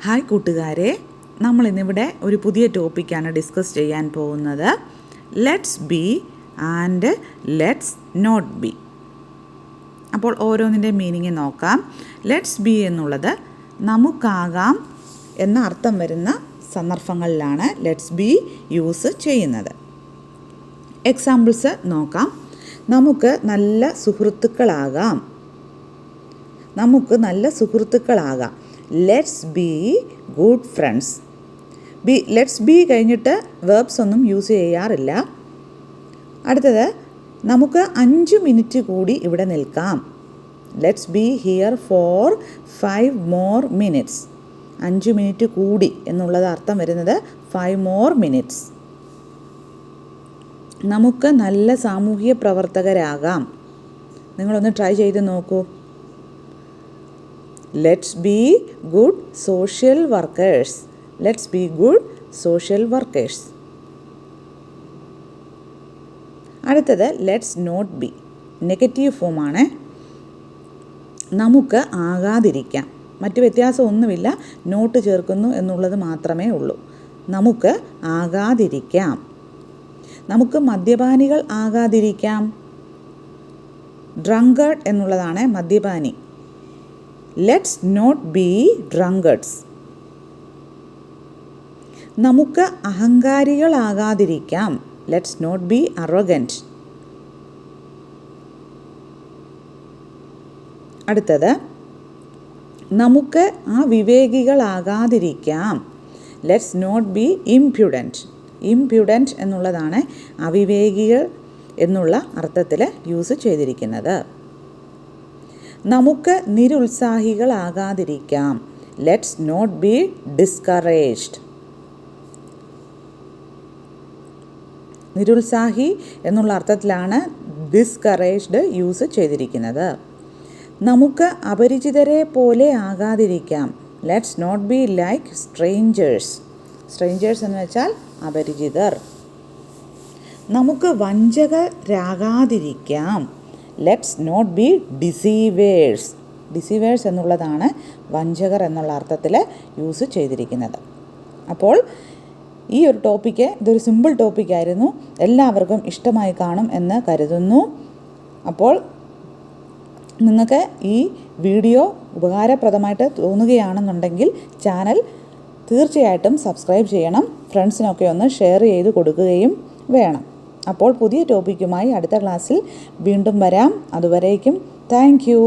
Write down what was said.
Hi കൂട്ടുകാരെ, നമ്മൾ ഇന്നിവിടെ ഒരു പുതിയ ടോപ്പിക്കാണ് ഡിസ്കസ് ചെയ്യാൻ പോകുന്നത്. Let's be and let's not be. അപ്പോൾ ഓരോന്നിൻ്റെ മീനിങ് നോക്കാം. ലെറ്റ്സ് ബി എന്നുള്ളത് നമുക്കാകാം എന്ന അർത്ഥം വരുന്ന സന്ദർഭങ്ങളിലാണ് ലെറ്റ്സ് ബി യൂസ് ചെയ്യുന്നത്. എക്സാമ്പിൾസ് നോക്കാം. നമുക്ക് നല്ല സുഹൃത്തുക്കളാകാം. Let's be good friends. Let's be കഴിഞ്ഞിട്ട് വേർബ്സ് ഒന്നും യൂസ് ചെയ്യാറില്ല. അടുത്തത്, നമുക്ക് 5 മിനിറ്റ് കൂടി ഇവിടെ നിൽക്കാം. Let's be here for 5 more minutes. 5 minute കൂടി എന്നുള്ളത് അർത്ഥം വരുന്നത് 5 more minutes. നമുക്ക് നല്ല സാമൂഹ്യ പ്രവർത്തകരാകാം. നിങ്ങളൊന്ന് ട്രൈ ചെയ്ത് നോക്കൂ. Let's be good social workers. Let's be good social workers. അടുത്തത് ലെറ്റ്സ് നോട്ട് ബി. നെഗറ്റീവ് ഫോമാണ്. നമുക്ക് ആകാതിരിക്കാം. മറ്റ് വ്യത്യാസമൊന്നുമില്ല, നോട്ട് ചേർക്കുന്നു എന്നുള്ളത് മാത്രമേ ഉള്ളൂ. നമുക്ക് ആകാതിരിക്കാം. നമുക്ക് മദ്യപാനികൾ ആകാതിരിക്കാം. ഡ്രങ്കേർഡ് എന്നുള്ളതാണ് മദ്യപാനി. Let's not be drunkards. നമുക്ക് അഹങ്കാരികളാകാതിരിക്കാം. Let's not be arrogant. അടുത്തത്, നമുക്ക് അവിവേകികളാകാതിരിക്കാം. Let's not be impudent. Impudent എന്നുള്ളതാണ് അവിവേകികൾ എന്നുള്ള അർത്ഥത്തിൽ യൂസ് ചെയ്തിരിക്കുന്നത്. നമുക്ക് നിരുത്സാഹികളാകാതിരിക്കാം. Let's not be discouraged. നിരുത്സാഹി എന്നുള്ള അർത്ഥത്തിലാണ് ഡിസ്കറേജ്ഡ് യൂസ് ചെയ്തിരിക്കുന്നത്. നമുക്ക് അപരിചിതരെ പോലെ ആകാതിരിക്കാം. Let's not be like strangers. Strangers എന്ന് വെച്ചാൽ അപരിചിതർ. നമുക്ക് വഞ്ചകരാകാതിരിക്കാം. Let's not be deceivers. Deceivers എന്നുള്ളതാണ് വഞ്ചകർ എന്നുള്ള അർത്ഥത്തിൽ യൂസ് ചെയ്തിരിക്കുന്നത്. അപ്പോൾ ഈ ഒരു ടോപ്പിക്ക് ഇതൊരു സിമ്പിൾ ടോപ്പിക്കായിരുന്നു. എല്ലാവർക്കും ഇഷ്ടമായി കാണും എന്ന് കരുതുന്നു. അപ്പോൾ നിങ്ങൾക്ക് ഈ വീഡിയോ ഉപകാരപ്രദമായിട്ട് തോന്നുകയാണെന്നുണ്ടെങ്കിൽ ചാനൽ തീർച്ചയായിട്ടും സബ്സ്ക്രൈബ് ചെയ്യണം. ഫ്രണ്ട്സിനൊക്കെ ഒന്ന് ഷെയർ ചെയ്ത് കൊടുക്കുകയും വേണം. അപ്പോൾ പുതിയ ടോപ്പിക്കുമായി അടുത്ത ക്ലാസ്സിൽ വീണ്ടും വരാം. അതുവരേക്കും താങ്ക് യു.